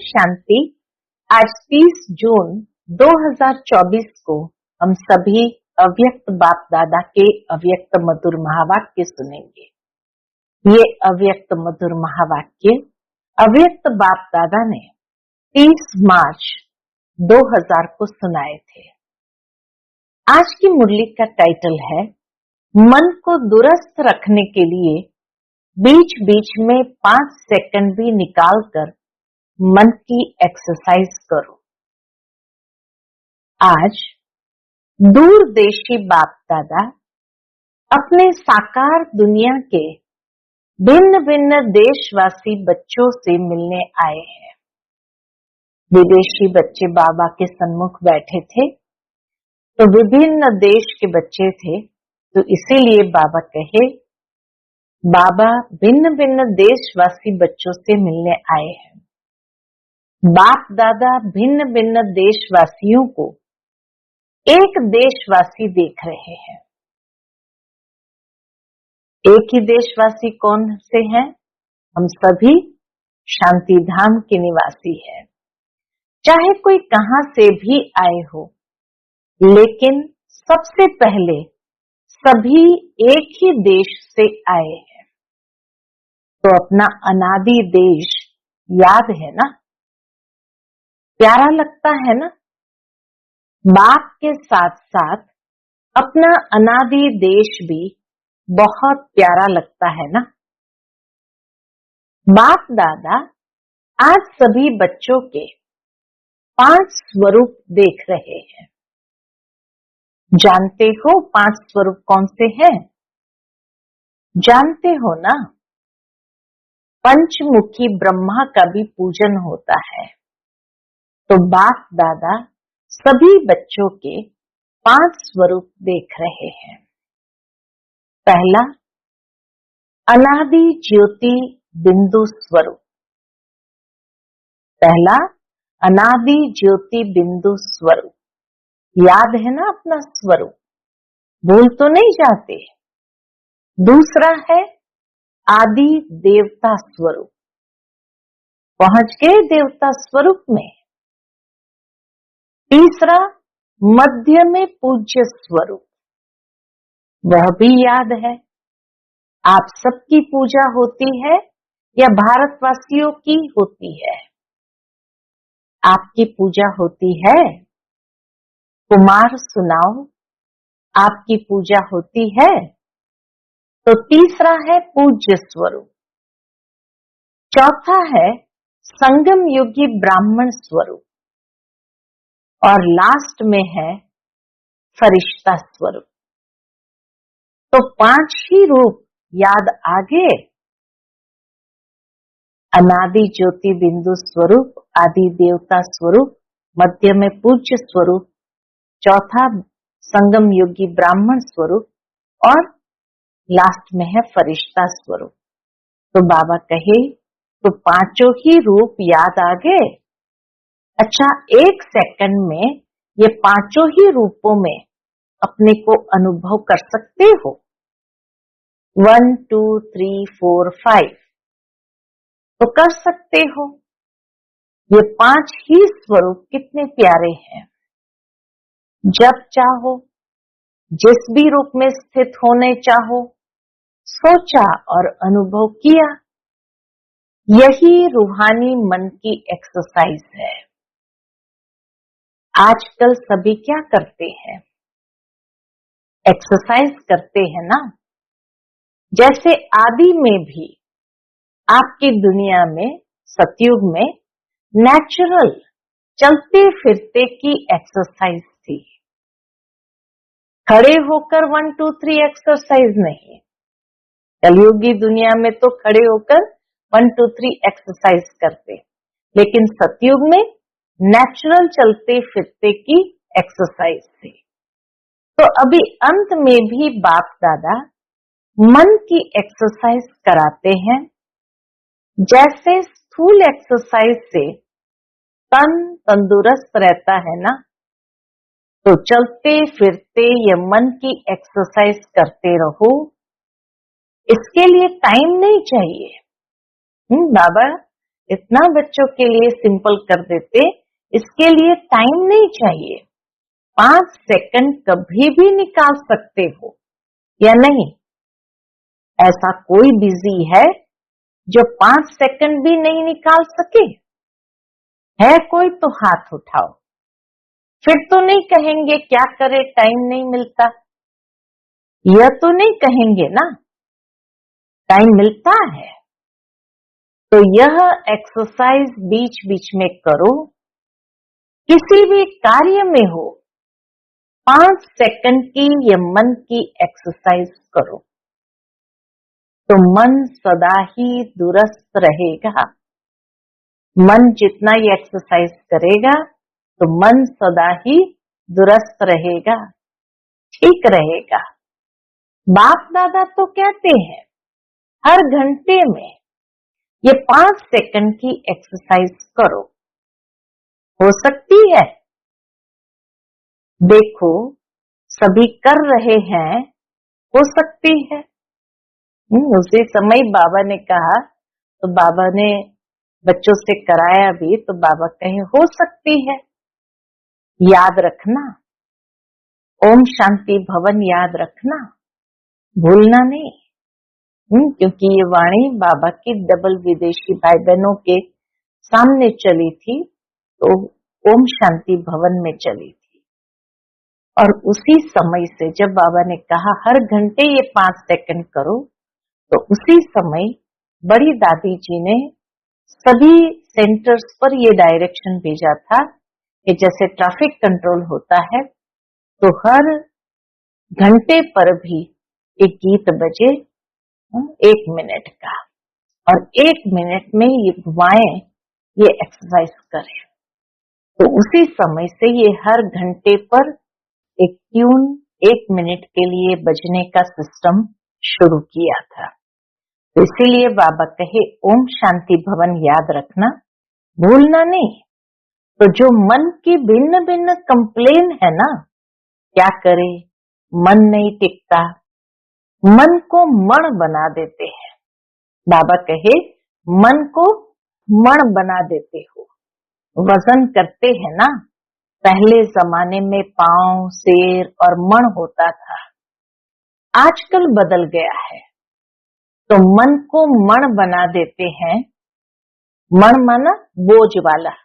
शांति। आज 30 जून 2024 को हम सभी अव्यक्त बाप दादा के अव्यक्त मधुर महावाक्य सुनेंगे। ये अव्यक्त मधुर महावाक्य अव्यक्त बाप दादा ने 30 मार्च 2000 को सुनाए थे। आज की मुरली का टाइटल है मन को दुरुस्त रखने के लिए बीच बीच में 5 सेकंड भी निकालकर मन की एक्सरसाइज करो। आज दूरदेशी बाप दादा अपने साकार दुनिया के भिन्न भिन्न देशवासी बच्चों से मिलने आए हैं। विदेशी बच्चे बाबा के सन्मुख बैठे थे, तो विभिन्न देश के बच्चे थे, तो इसीलिए बाबा कहे बाबा भिन्न भिन्न देशवासी बच्चों से मिलने आए हैं। बाप दादा भिन्न भिन्न देशवासियों को एक देशवासी देख रहे हैं। एक ही देशवासी कौन से हैं? हम सभी शांति धाम के निवासी हैं। चाहे कोई कहां से भी आए हो, लेकिन सबसे पहले सभी एक ही देश से आए हैं। तो अपना अनादि देश याद है ना? प्यारा लगता है ना? बाप के साथ साथ अपना अनादि देश भी बहुत प्यारा लगता है ना? बाप दादा आज सभी बच्चों के 5 स्वरूप देख रहे हैं। जानते हो 5 स्वरूप कौन से हैं? जानते हो ना? पंचमुखी ब्रह्मा का भी पूजन होता है। तो बाप दादा सभी बच्चों के 5 स्वरूप देख रहे हैं। पहला, अनादि ज्योति बिंदु स्वरूप। पहला, अनादि ज्योति बिंदु स्वरूप। याद है ना अपना स्वरूप? भूल तो नहीं जाते? दूसरा है आदि देवता स्वरूप। पहुंच गए देवता स्वरूप में। तीसरा, मध्य में पूज्य स्वरूप। वह भी याद है। आप सबकी पूजा होती है या भारतवासियों की होती है? आपकी पूजा होती है? कुमार सुनाओ, आपकी पूजा होती है? तो तीसरा है पूज्य स्वरूप। चौथा है संगम युगी ब्राह्मण स्वरूप। और लास्ट में है फरिश्ता स्वरूप। तो 5 ही रूप याद आ गए। अनादि ज्योति बिंदु स्वरूप, आदि देवता स्वरूप, मध्य में पूज्य स्वरूप, चौथा संगम योगी ब्राह्मण स्वरूप और लास्ट में है फरिश्ता स्वरूप। तो बाबा कहे तो 5 ही रूप याद आ गए। अच्छा, 1 सेकंड में ये 5 ही रूपों में अपने को अनुभव कर सकते हो? 1 2 3 4 5 तो कर सकते हो। ये 5 ही स्वरूप कितने प्यारे हैं। जब चाहो, जिस भी रूप में स्थित होने चाहो, सोचा और अनुभव किया। यही रूहानी मन की एक्सरसाइज है। आजकल सभी क्या करते हैं? एक्सरसाइज करते हैं ना। जैसे आदि में भी आपकी दुनिया में, सतयुग में नेचुरल चलते फिरते की एक्सरसाइज थी। खड़े होकर 1 2 3 एक्सरसाइज नहीं। कलयुगी दुनिया में तो खड़े होकर 1 2 3 एक्सरसाइज करते, लेकिन सतयुग में नेचुरल चलते फिरते की एक्सरसाइज थी। तो अभी अंत में भी बाप दादा मन की एक्सरसाइज कराते हैं। जैसे स्थूल एक्सरसाइज से तन तंदुरुस्त रहता है ना, तो चलते फिरते ये मन की एक्सरसाइज करते रहो। इसके लिए टाइम नहीं चाहिए। बाबा इतना बच्चों के लिए सिंपल कर देते, इसके लिए टाइम नहीं चाहिए। 5 सेकंड कभी भी निकाल सकते हो या नहीं? ऐसा कोई बिजी है जो 5 सेकंड भी नहीं निकाल सके? है कोई तो हाथ उठाओ। फिर तो नहीं कहेंगे क्या करे टाइम नहीं मिलता, यह तो नहीं कहेंगे ना, टाइम मिलता है। तो यह एक्सरसाइज बीच बीच में करो, किसी भी कार्य में हो 5 सेकंड की या मन की एक्सरसाइज करो तो मन सदा ही दुरुस्त रहेगा। मन जितना ये एक्सरसाइज करेगा तो मन सदा ही दुरुस्त रहेगा, ठीक रहेगा। बाप दादा तो कहते हैं हर घंटे में ये 5 सेकंड की एक्सरसाइज करो। हो सकती है? देखो सभी कर रहे हैं, हो सकती है। उसी समय बाबा ने कहा तो बाबा ने बच्चों से कराया भी तो बाबा कहे हो सकती है। याद रखना, ओम शांति भवन याद रखना, भूलना नहीं। क्योंकि ये वाणी बाबा की डबल विदेशी भाई बहनों के सामने चली थी तो ओम शांति भवन में चली थी। और उसी समय से जब बाबा ने कहा हर घंटे ये 5 सेकंड करो तो उसी समय बड़ी दादी जी ने सभी सेंटर्स पर ये डायरेक्शन भेजा था कि जैसे ट्रैफिक कंट्रोल होता है तो हर घंटे पर भी एक गीत बजे 1 मिनट का, और 1 मिनट में ये घुमाएं, ये एक्सरसाइज करें। तो उसी समय से ये हर घंटे पर एक ट्यून 1 मिनट के लिए बजने का सिस्टम शुरू किया था। तो इसीलिए बाबा कहे ओम शांति भवन याद रखना, भूलना नहीं। तो जो मन की भिन्न भिन्न कंप्लेन है ना, क्या करे, मन नहीं टिकता, मन को मण बना देते हैं। बाबा कहे मन को मण बना देते हो, वजन करते हैं ना। पहले जमाने में पांव, सिर और मण होता था, आजकल बदल गया है। तो मन को मण बना देते हैं, मण माना बोझ वाला।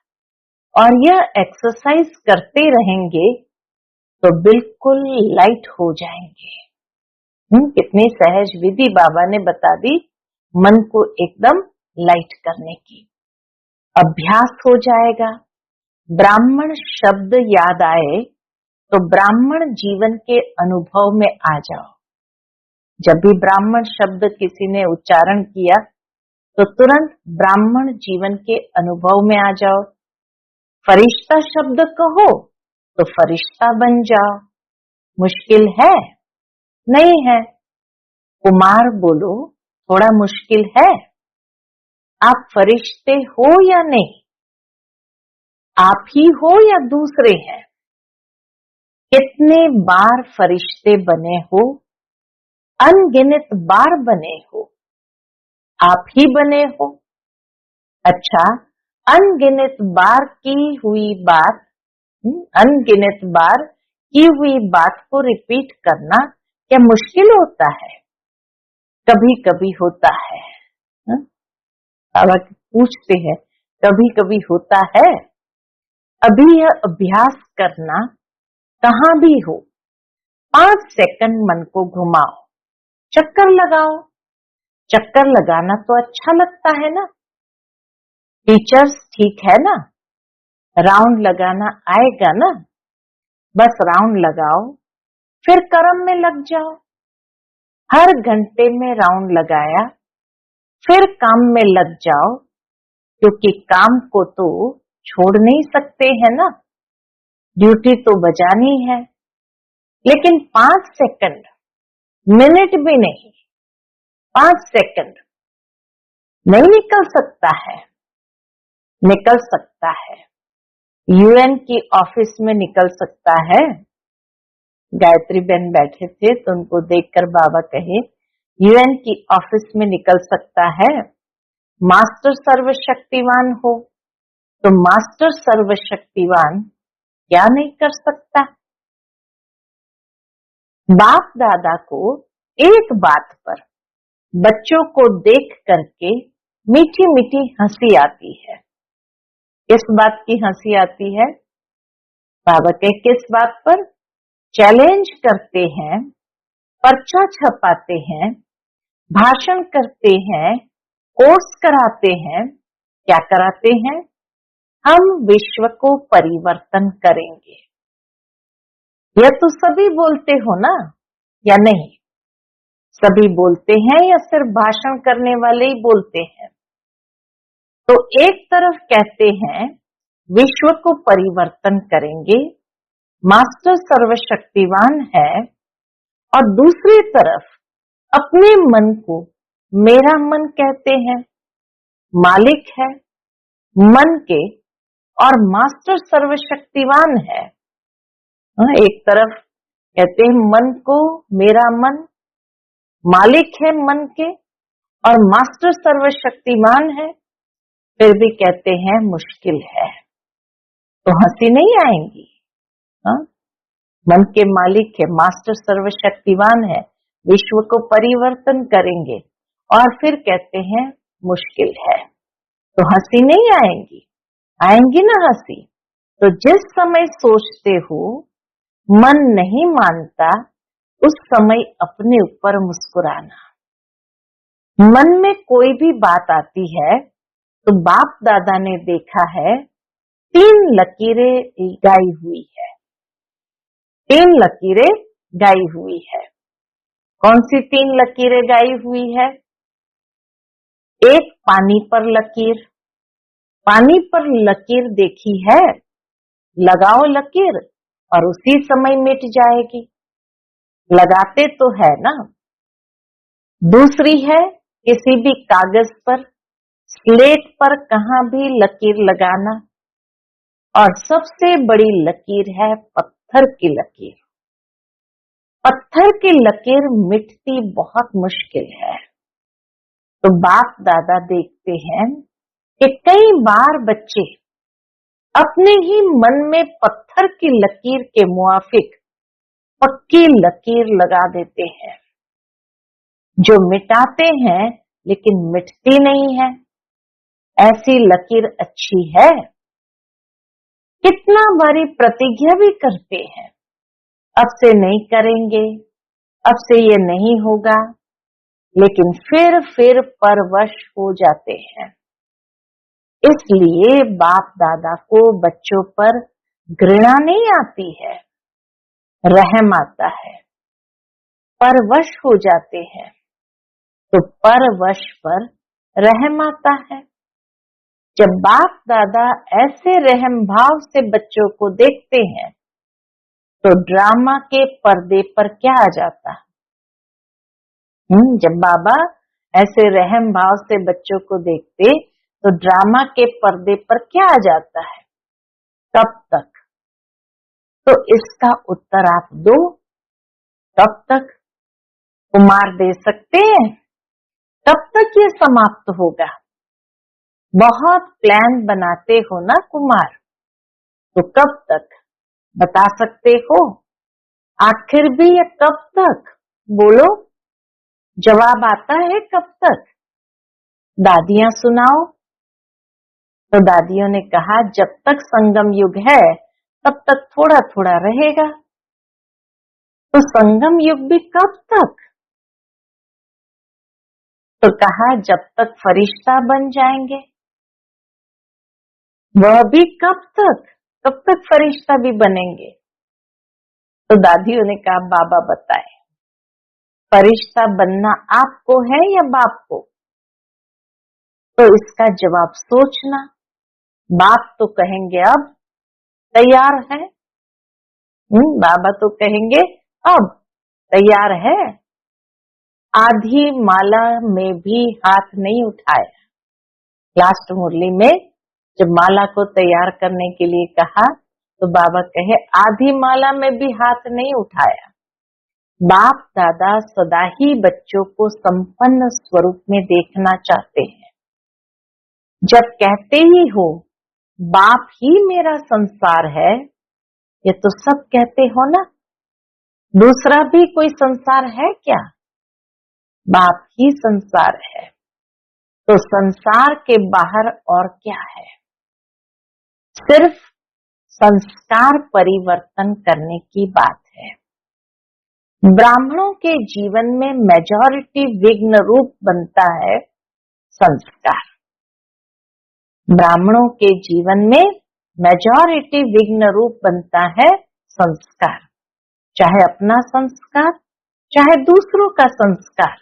और यह एक्सरसाइज करते रहेंगे तो बिल्कुल लाइट हो जाएंगे। कितनी सहज विधि बाबा ने बता दी मन को एकदम लाइट करने की। अभ्यास हो जाएगा। ब्राह्मण शब्द याद आए तो ब्राह्मण जीवन के अनुभव में आ जाओ। जब भी ब्राह्मण शब्द किसी ने उच्चारण किया तो तुरंत ब्राह्मण जीवन के अनुभव में आ जाओ। फरिश्ता शब्द कहो तो फरिश्ता बन जाओ। मुश्किल है? नहीं है। कुमार बोलो, थोड़ा मुश्किल है? आप फरिश्ते हो या नहीं? आप ही हो या दूसरे हैं? कितने बार फरिश्ते बने हो? अनगिनत बार बने हो। आप ही बने हो। अच्छा, अनगिनत बार की हुई बात, अनगिनत बार की हुई बात को रिपीट करना क्या मुश्किल होता है? कभी कभी होता है। बाबा पूछते हैं कभी कभी होता है? अभी यह अभ्यास करना, कहां भी हो 5 सेकंड मन को घुमाओ, चक्कर लगाओ। चक्कर लगाना तो अच्छा लगता है ना? टीचर्स ठीक है ना? राउंड लगाना आएगा ना? बस राउंड लगाओ, फिर कर्म में लग जाओ। हर घंटे में राउंड लगाया, फिर काम में लग जाओ, क्योंकि काम को तो छोड़ नहीं सकते हैं ना, ड्यूटी तो बजानी है। लेकिन 5 सेकंड, मिनट भी नहीं, 5 सेकंड नहीं निकल सकता है? निकल सकता है। यूएन की ऑफिस में निकल सकता है। गायत्री बहन बैठे थे तो उनको देखकर बाबा कहे यूएन की ऑफिस में निकल सकता है। मास्टर सर्वशक्तिवान हो, तो मास्टर सर्वशक्तिवान क्या नहीं कर सकता। बाप दादा को एक बात पर बच्चों को देख करके मीठी मीठी हंसी आती है। किस बात की हंसी आती है? बाबा के किस बात पर? चैलेंज करते हैं, पर्चा छपाते हैं, भाषण करते हैं, कोर्स कराते हैं। क्या कराते हैं? हम विश्व को परिवर्तन करेंगे। यह तो सभी बोलते हो ना, या नहीं? सभी बोलते हैं या सिर्फ भाषण करने वाले ही बोलते हैं? तो एक तरफ कहते हैं विश्व को परिवर्तन करेंगे, मास्टर सर्वशक्तिवान है, और दूसरी तरफ अपने मन को मेरा मन कहते हैं, मालिक है मन के और मास्टर सर्वशक्तिवान है। एक तरफ कहते हैं मन को मेरा मन, मालिक है मन के और मास्टर सर्वशक्तिमान है, फिर भी कहते हैं मुश्किल है। तो हंसी नहीं आएंगी? हा? मन के मालिक है, मास्टर सर्वशक्तिवान है, विश्व को परिवर्तन करेंगे, और फिर कहते हैं मुश्किल है, तो हंसी नहीं आएंगी? आएंगी ना हंसी। तो जिस समय सोचते हो मन नहीं मानता, उस समय अपने ऊपर मुस्कुराना। मन में कोई भी बात आती है तो बाप दादा ने देखा है 3 लकीरें गाई हुई है। 3 लकीरें गाई हुई है। कौन सी 3 लकीरें गाई हुई है? एक पानी पर लकीर, पानी पर लकीर देखी है, लगाओ लकीर और उसी समय मिट जाएगी। लगाते तो है ना। दूसरी है किसी भी कागज पर, स्लेट पर कहां भी लकीर लगाना, और सबसे बड़ी लकीर है पत्थर की लकीर। पत्थर की लकीर मिटती बहुत मुश्किल है। तो बाप दादा देखते हैं कि कई बार बच्चे अपने ही मन में पत्थर की लकीर के मुआफिक पक्की लकीर लगा देते हैं, जो मिटाते हैं लेकिन मिटती नहीं है। ऐसी लकीर अच्छी है? कितना बारी प्रतिज्ञा भी करते हैं, अब से नहीं करेंगे, अब से ये नहीं होगा, लेकिन फिर परवश हो जाते हैं। इसलिए बाप दादा को बच्चों पर घृणा नहीं आती है, रहम आता है। परवश हो जाते हैं तो परवश पर रहम आता है। जब बाप दादा ऐसे रहम भाव से बच्चों को देखते हैं तो ड्रामा के पर्दे पर क्या आ जाता है? जब बाबा ऐसे रहम भाव से बच्चों को देखते तो ड्रामा के पर्दे पर क्या आ जाता है? कब तक? तो इसका उत्तर आप दो। कब तक? कुमार दे सकते हैं? कब तक ये समाप्त होगा? बहुत प्लान बनाते हो ना कुमार, तो कब तक बता सकते हो? आखिर भी ये कब तक? बोलो, जवाब आता है कब तक? दादियां सुनाओ। तो दादियों ने कहा जब तक संगम युग है तब तक थोड़ा थोड़ा रहेगा। तो संगम युग भी कब तक? तो कहा जब तक फरिश्ता बन जाएंगे। वह भी कब तक? कब तक फरिश्ता भी बनेंगे? तो दादियों ने कहा बाबा बताए, फरिश्ता बनना आपको है या बाप को? तो इसका जवाब सोचना। बाप तो कहेंगे अब तैयार है, बाबा तो कहेंगे अब तैयार है। आधी माला में भी हाथ नहीं उठाया। लास्ट मुरली में जब माला को तैयार करने के लिए कहा तो बाबा कहे आधी माला में भी हाथ नहीं उठाया। बाप दादा सदा ही बच्चों को संपन्न स्वरूप में देखना चाहते हैं। जब कहते ही हो बाप ही मेरा संसार है, ये तो सब कहते हो ना, दूसरा भी कोई संसार है क्या? बाप ही संसार है। तो संसार के बाहर और क्या है? सिर्फ संस्कार परिवर्तन करने की बात है। ब्राह्मणों के जीवन में मेजॉरिटी विघ्न रूप बनता है संस्कार। ब्राह्मणों के जीवन में मेजॉरिटी विघ्न रूप बनता है संस्कार, चाहे अपना संस्कार, चाहे दूसरों का संस्कार।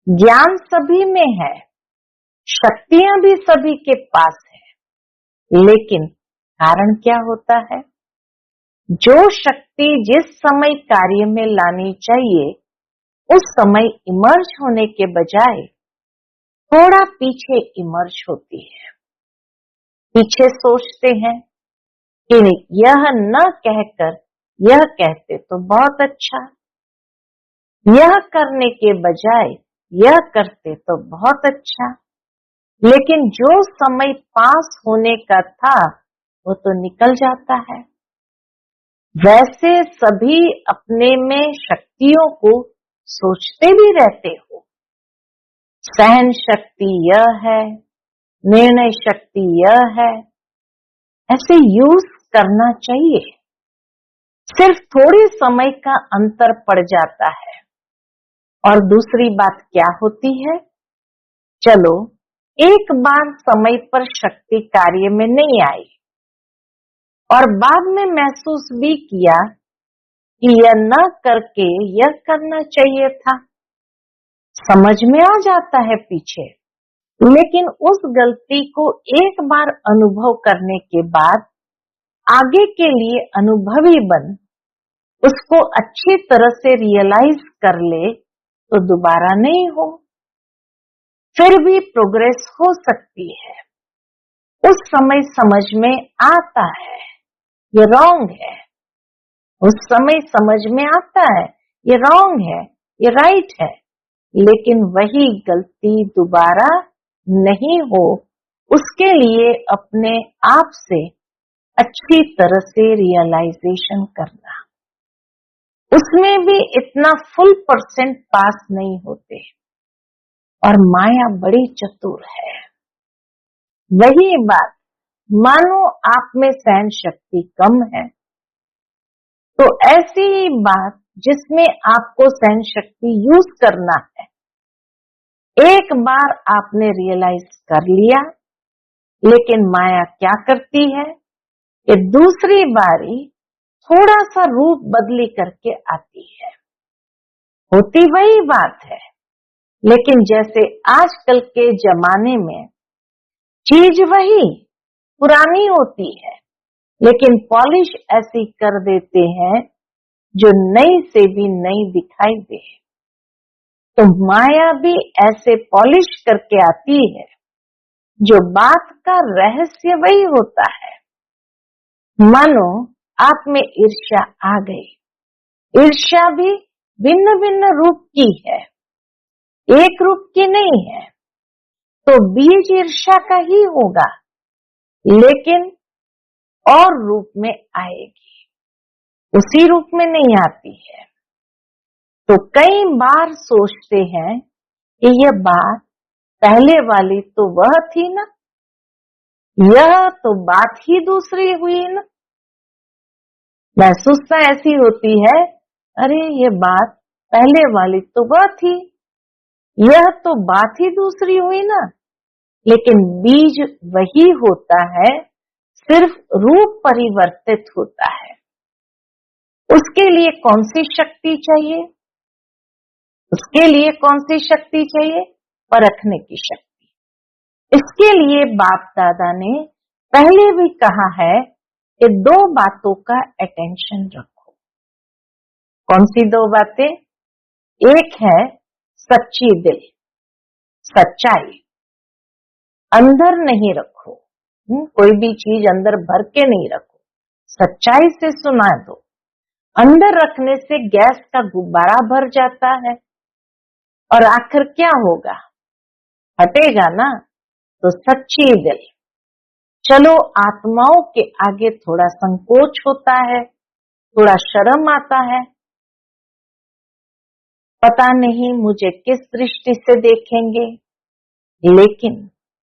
ज्ञान सभी में है, शक्तियां भी सभी के पास है, लेकिन कारण क्या होता है? जो शक्ति जिस समय कार्य में लानी चाहिए, उस समय इमर्ज होने के बजाय थोड़ा पीछे इमर्ज होती है। पीछे सोचते हैं कि यह न कहकर यह कहते तो बहुत अच्छा, यह करने के बजाय यह करते तो बहुत अच्छा। लेकिन जो समय पास होने का था वो तो निकल जाता है। वैसे सभी अपने में शक्तियों को सोचते भी रहते हो। सहन शक्ति यह है, निर्णय शक्ति यह है, ऐसे यूज करना चाहिए। सिर्फ थोड़े समय का अंतर पड़ जाता है। और दूसरी बात क्या होती है? चलो एक बार समय पर शक्ति कार्य में नहीं आई और बाद में महसूस भी किया कि यह न करके यह करना चाहिए था, समझ में आ जाता है पीछे। लेकिन उस गलती को एक बार अनुभव करने के बाद आगे के लिए अनुभवी बन उसको अच्छी तरह से रियलाइज कर ले तो दोबारा नहीं हो, फिर भी प्रोग्रेस हो सकती है। उस समय समझ में आता है ये रॉन्ग है, उस समय समझ में आता है ये रॉन्ग है, ये राइट है, लेकिन वही गलती दोबारा नहीं हो, उसके लिए अपने आप से अच्छी तरह से रियलाइजेशन करना। उसमें भी इतना फुल परसेंट पास नहीं होते। और माया बड़ी चतुर है। वही बात, मानो आप में सहन शक्ति कम है, तो ऐसी ही बात जिसमें आपको सहन शक्ति यूज करना है, एक बार आपने रियलाइज कर लिया, लेकिन माया क्या करती है कि दूसरी बारी थोड़ा सा रूप बदली करके आती है। होती वही बात है, लेकिन जैसे आजकल के जमाने में चीज वही पुरानी होती है, लेकिन पॉलिश ऐसी कर देते हैं जो नई से भी नई दिखाई दे। तो माया भी ऐसे पॉलिश करके आती है, जो बात का रहस्य वही होता है। मानो आप में ईर्ष्या आ गई, ईर्ष्या भी भिन्न भिन्न रूप की है, एक रूप की नहीं है, तो बीज ईर्ष्या का ही होगा, लेकिन और रूप में आएगी, उसी रूप में नहीं आती है। तो कई बार सोचते हैं कि यह बात पहले वाली तो वह थी ना, यह तो बात ही दूसरी हुई ना। महसूसता ऐसी होती है, अरे ये बात पहले वाली तो वह थी, यह तो बात ही दूसरी हुई ना। लेकिन बीज वही होता है, सिर्फ रूप परिवर्तित होता है। उसके लिए कौन सी शक्ति चाहिए? उसके लिए कौन सी शक्ति चाहिए? परखने की शक्ति। इसके लिए बाप दादा ने पहले भी कहा है कि दो बातों का अटेंशन रखो। कौन सी दो बातें? एक है सच्ची दिल, सच्चाई, अंदर नहीं रखो। कोई भी चीज अंदर भर के नहीं रखो, सच्चाई से सुना दो। अंदर रखने से गैस का गुब्बारा भर जाता है और आखिर क्या होगा? हटेगा ना। तो सच्ची दिल। चलो आत्माओं के आगे थोड़ा संकोच होता है, थोड़ा शर्म आता है, पता नहीं मुझे किस दृष्टि से देखेंगे, लेकिन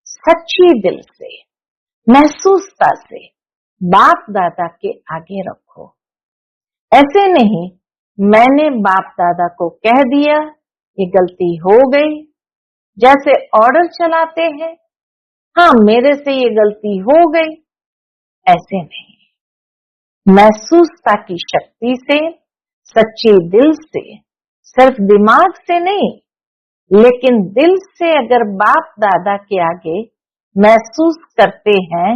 सच्ची दिल से, महसूसता से बाप दादा के आगे रखो। ऐसे नहीं मैंने बाप दादा को कह दिया, ये गलती हो गई, जैसे ऑर्डर चलाते हैं, हाँ मेरे से ये गलती हो गई, ऐसे नहीं। महसूसता की शक्ति से, सच्चे दिल से, सिर्फ दिमाग से नहीं, लेकिन दिल से अगर बाप दादा के आगे महसूस करते हैं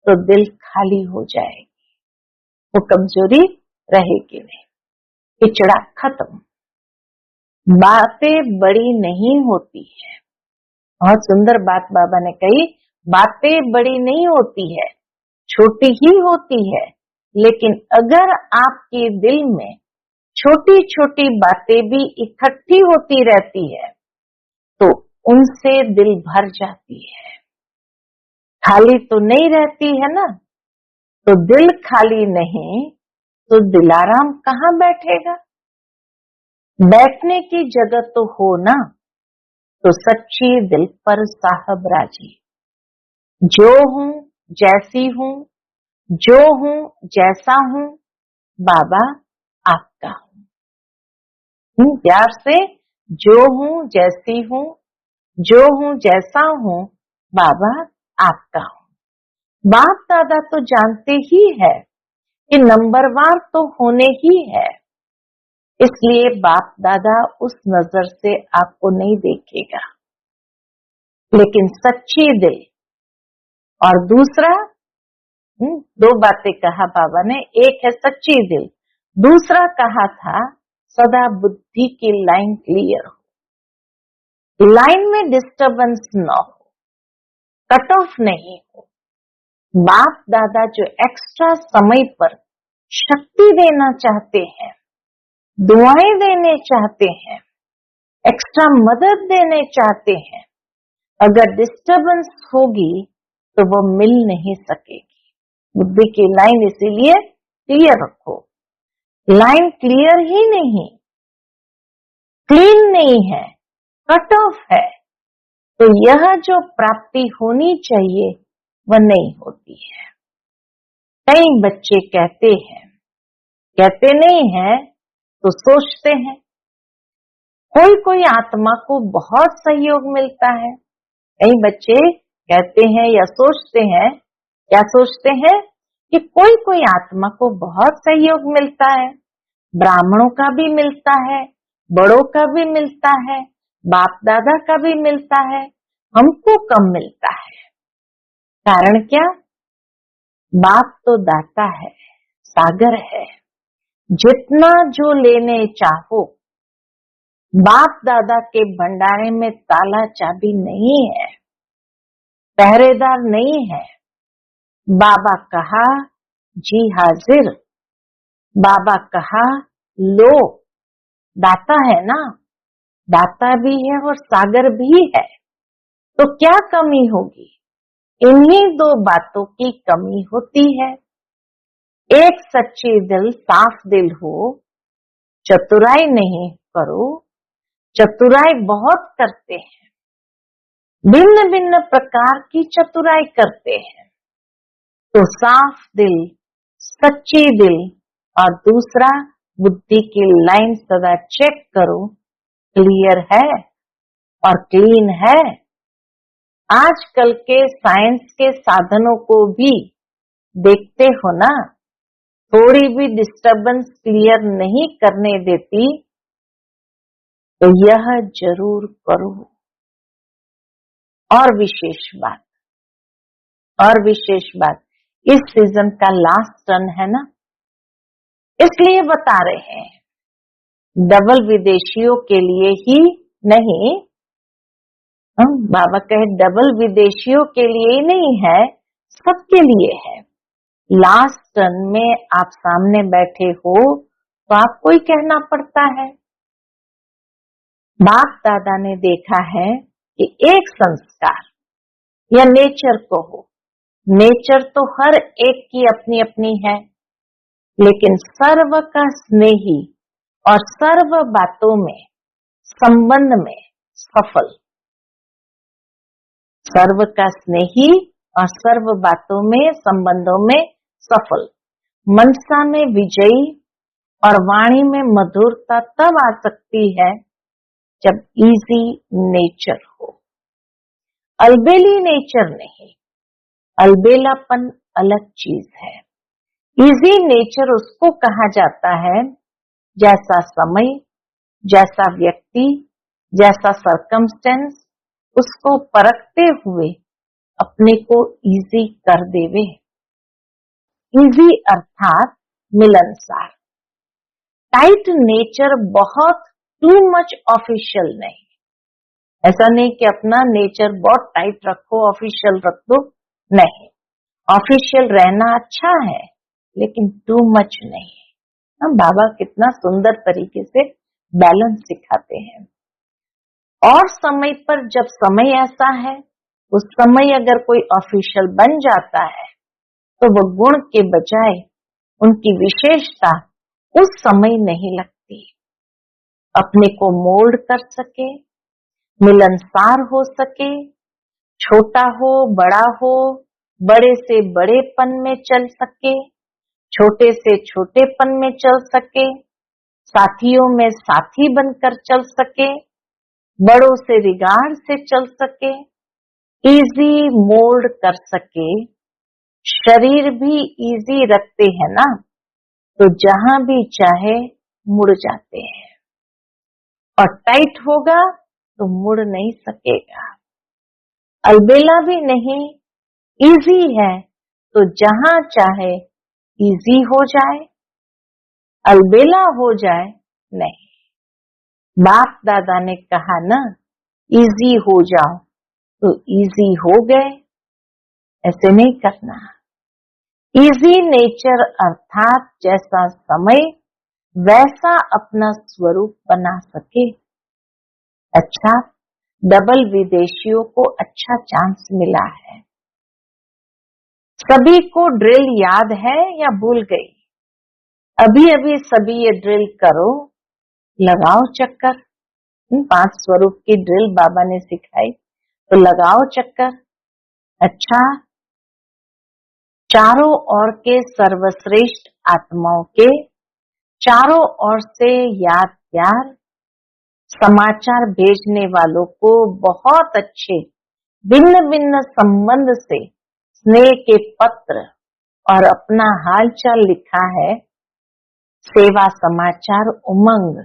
तो दिल खाली हो जाएगी, वो कमजोरी रहेगी नहीं, पिछड़ा खत्म। बातें बड़ी नहीं होती है, बहुत सुंदर बात बाबा ने कही, बातें बड़ी नहीं होती है, छोटी ही होती है, लेकिन अगर आपके दिल में छोटी छोटी बातें भी इकट्ठी होती रहती है तो उनसे दिल भर जाती है। खाली तो नहीं रहती है ना, तो दिल खाली नहीं तो दिलाराम कहाँ बैठेगा? बैठने की जगह तो हो ना, तो सच्ची दिल पर साहब राजी। जो हूँ जैसी हूँ, जो हूँ जैसा हूँ, बाबा आपका हूँ। प्यार से जो हूँ जैसी हूँ, जो हूँ जैसा हूँ, बाबा आपका हूँ। बाप दादा तो जानते ही है कि नंबरवार तो होने ही है, इसलिए बाप दादा उस नजर से आपको नहीं देखेगा, लेकिन सच्ची दिल। और दूसरा, दो बातें कहा बाबा ने, एक है सच्ची दिल, दूसरा कहा था सदा बुद्धि की लाइन क्लियर हो, लाइन में डिस्टरबेंस न हो, कट ऑफ नहीं हो। बाप दादा जो एक्स्ट्रा समय पर शक्ति देना चाहते हैं, दुआएं देने चाहते हैं, एक्स्ट्रा मदद देने चाहते हैं, अगर डिस्टरबेंस होगी तो वो मिल नहीं सकेगी। बुद्धि की लाइन इसीलिए क्लियर रखो। लाइन क्लियर ही नहीं, क्लीन नहीं है, कट ऑफ है, तो यह जो प्राप्ति होनी चाहिए वह नहीं होती है। कई बच्चे कहते हैं, कहते नहीं हैं तो सोचते हैं। कोई कोई आत्मा को बहुत सहयोग मिलता है। कई बच्चे कहते हैं या सोचते हैं, क्या सोचते हैं कि कोई कोई आत्मा को बहुत सहयोग मिलता है, ब्राह्मणों का भी मिलता है, बड़ों का भी मिलता है, बाप दादा का भी मिलता है, हमको कम मिलता है। कारण क्या? बाप तो दाता है, सागर है, जितना जो लेने चाहो। बाप दादा के भंडारे में ताला चाबी नहीं है, पहरेदार नहीं है। बाबा कहा जी हाजिर, बाबा कहा लो, दाता है ना, दाता भी है और सागर भी है, तो क्या कमी होगी? इन्हीं दो बातों की कमी होती है। एक सच्ची दिल, साफ दिल हो, चतुराई नहीं करो। चतुराई बहुत करते हैं, भिन्न भिन्न प्रकार की चतुराई करते हैं, तो साफ दिल, सच्ची दिल, और दूसरा बुद्धि की लाइन सदा चेक करो, क्लियर है और क्लीन है। आजकल के साइंस के साधनों को भी देखते हो ना, थोड़ी भी डिस्टरबेंस क्लियर नहीं करने देती, तो यह जरूर करो। और विशेष बात, और विशेष बात, इस सीजन का लास्ट टर्न है ना, इसलिए बता रहे हैं, डबल विदेशियों के लिए ही नहीं, बाबा कहे डबल विदेशियों के लिए ही नहीं है, सबके लिए है। लास्ट टर्न में आप सामने बैठे हो तो आपको ही कहना पड़ता है। बाप दादा ने देखा है कि एक संस्कार या नेचर को हो। नेचर तो हर एक की अपनी अपनी है, लेकिन सर्व का स्नेही और सर्व बातों में, संबंध में सफल। सर्व का स्नेही और सर्व बातों में, संबंधों में सफल। मनसा में विजयी और वाणी में मधुरता तब आ सकती है जब इजी नेचर हो। अलबेली नेचर नहीं, अलबेलापन अलग चीज है। इजी नेचर उसको कहा जाता है जैसा समय, जैसा व्यक्ति, जैसा सरकमस्टेंस उसको परखते हुए अपने को इजी कर देवे। इजी अर्थात मिलनसार। टाइट नेचर बहुत टू मच ऑफिशियल नहीं। ऐसा नहीं कि अपना नेचर बहुत टाइट रखो, ऑफिशियल रख दो, नहीं। ऑफिशियल रहना अच्छा है, लेकिन टू मच नहीं। हम बाबा कितना सुंदर तरीके से बैलेंस सिखाते हैं। और समय पर जब समय ऐसा है, उस समय अगर कोई ऑफिशियल बन जाता है, तो वो गुण के बजाय उनकी विशेषता उस समय नहीं लगती। अपने को मोल्ड कर सके, मिलनसार हो सके, छोटा हो बड़ा हो, बड़े से बड़ेपन में चल सके, छोटे से छोटेपन में चल सके, साथियों में साथी बनकर चल सके, बड़ों से रिगाड़ से चल सके, इजी मोल्ड कर सके। शरीर भी इजी रखते हैं ना, तो जहां भी चाहे मुड़ जाते हैं। और टाइट होगा तो मुड़ नहीं सकेगा। अलबेला भी नहीं, इजी है तो जहां चाहे इजी हो जाए, अलबेला हो जाए नहीं। बाप दादा ने कहा ना, इजी हो जाओ, तो इजी हो गए, ऐसे नहीं करना। इजी नेचर अर्थात जैसा समय वैसा अपना स्वरूप बना सके। अच्छा, डबल विदेशियों को अच्छा चांस मिला है। सभी को ड्रिल याद है या भूल गई? अभी अभी सभी ये ड्रिल करो, लगाओ चक्कर। 5 स्वरूप की ड्रिल बाबा ने सिखाई, तो लगाओ चक्कर। अच्छा, चारों ओर के सर्वश्रेष्ठ आत्माओं के चारों ओर से याद प्यार, समाचार भेजने वालों को बहुत अच्छे भिन्न भिन्न संबंध से स्नेह के पत्र और अपना हालचाल लिखा है। सेवा समाचार उमंग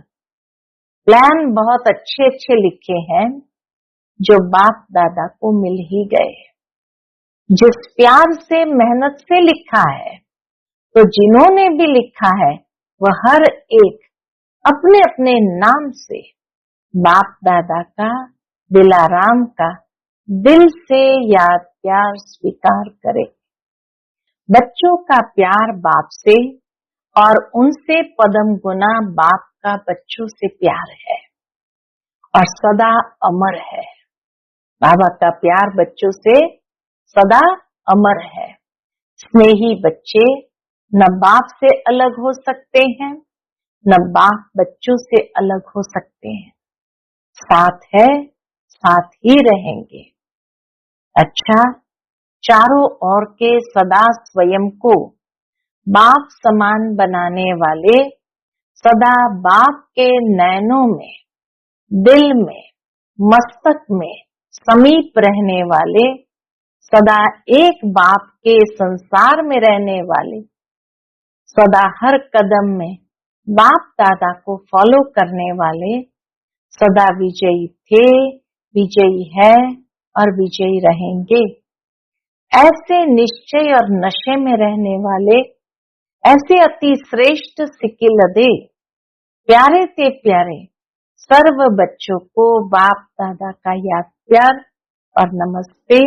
प्लान बहुत अच्छे अच्छे लिखे हैं, जो बाप दादा को मिल ही गए। जिस प्यार से मेहनत से लिखा है, तो जिन्होंने भी लिखा है वह हर एक अपने अपने नाम से बाप दादा का, दिलाराम का दिल से याद प्यार स्वीकार करे। बच्चों का प्यार बाप से और उनसे पदम गुना बाप का बच्चों से प्यार है और सदा अमर है। बाबा का प्यार बच्चों से सदा अमर है। स्नेही बच्चे न बाप से अलग हो सकते हैं, न बाप बच्चों से अलग हो सकते हैं। साथ है, साथ ही रहेंगे। अच्छा, चारों ओर के सदा स्वयं को बाप समान बनाने वाले, सदा बाप के नैनों में, दिल में, मस्तक में समीप रहने वाले, सदा एक बाप के संसार में रहने वाले, सदा हर कदम में बाप दादा को फॉलो करने वाले, सदा विजयी थे, विजयी है और विजयी रहेंगे। ऐसे निश्चय और नशे में रहने वाले, ऐसे अति श्रेष्ठ सिकिलदे प्यारे से प्यारे सर्व बच्चों को बाप दादा का याद प्यार और नमस्ते।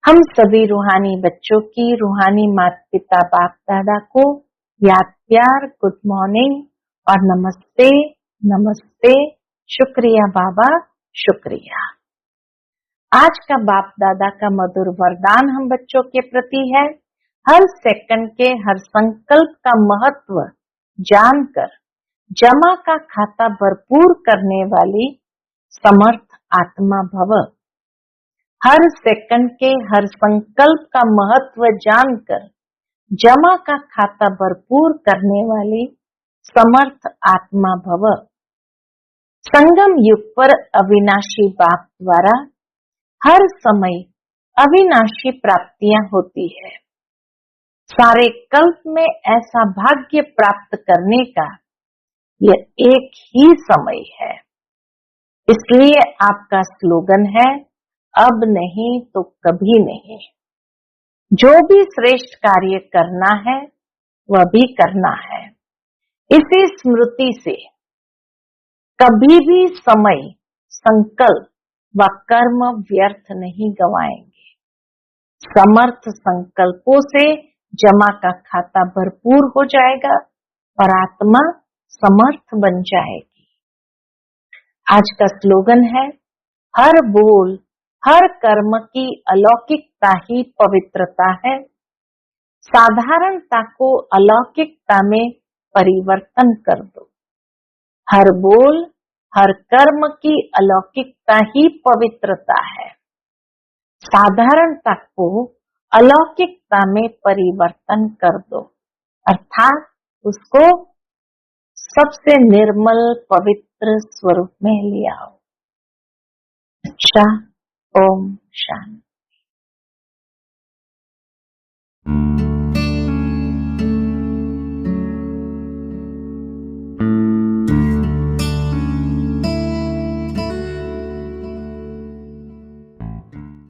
हम सभी रूहानी बच्चों की रूहानी माता पिता बाप दादा को याद प्यार, गुड मॉर्निंग और नमस्ते नमस्ते। शुक्रिया बाबा, शुक्रिया। आज का बाप दादा का मधुर वरदान हम बच्चों के प्रति है, हर सेकंड के हर संकल्प का महत्व जानकर जमा का खाता भरपूर करने वाली समर्थ आत्मा भव। हर सेकंड के हर संकल्प का महत्व जानकर जमा का खाता भरपूर करने वाली समर्थ आत्मा भव। संगम युग पर अविनाशी बाप द्वारा हर समय अविनाशी प्राप्तियां होती है। सारे कल्प में ऐसा भाग्य प्राप्त करने का यह एक ही समय है। इसलिए आपका स्लोगन है, अब नहीं तो कभी नहीं। जो भी श्रेष्ठ कार्य करना है वह भी करना है। इसी स्मृति से कभी भी समय, संकल्प व कर्म व्यर्थ नहीं गवाएंगे। समर्थ संकल्पों से जमा का खाता भरपूर हो जाएगा और आत्मा समर्थ बन जाएगी। आज का स्लोगन है, हर बोल हर कर्म की अलौकिकता ही पवित्रता है। साधारणता को अलौकिकता में परिवर्तन कर दो। हर बोल हर कर्म की अलौकिकता ही पवित्रता है। साधारणता को अलौकिकता में परिवर्तन कर दो, अर्थात उसको सबसे निर्मल पवित्र स्वरूप में ले आओ। अच्छा, ओम शांति।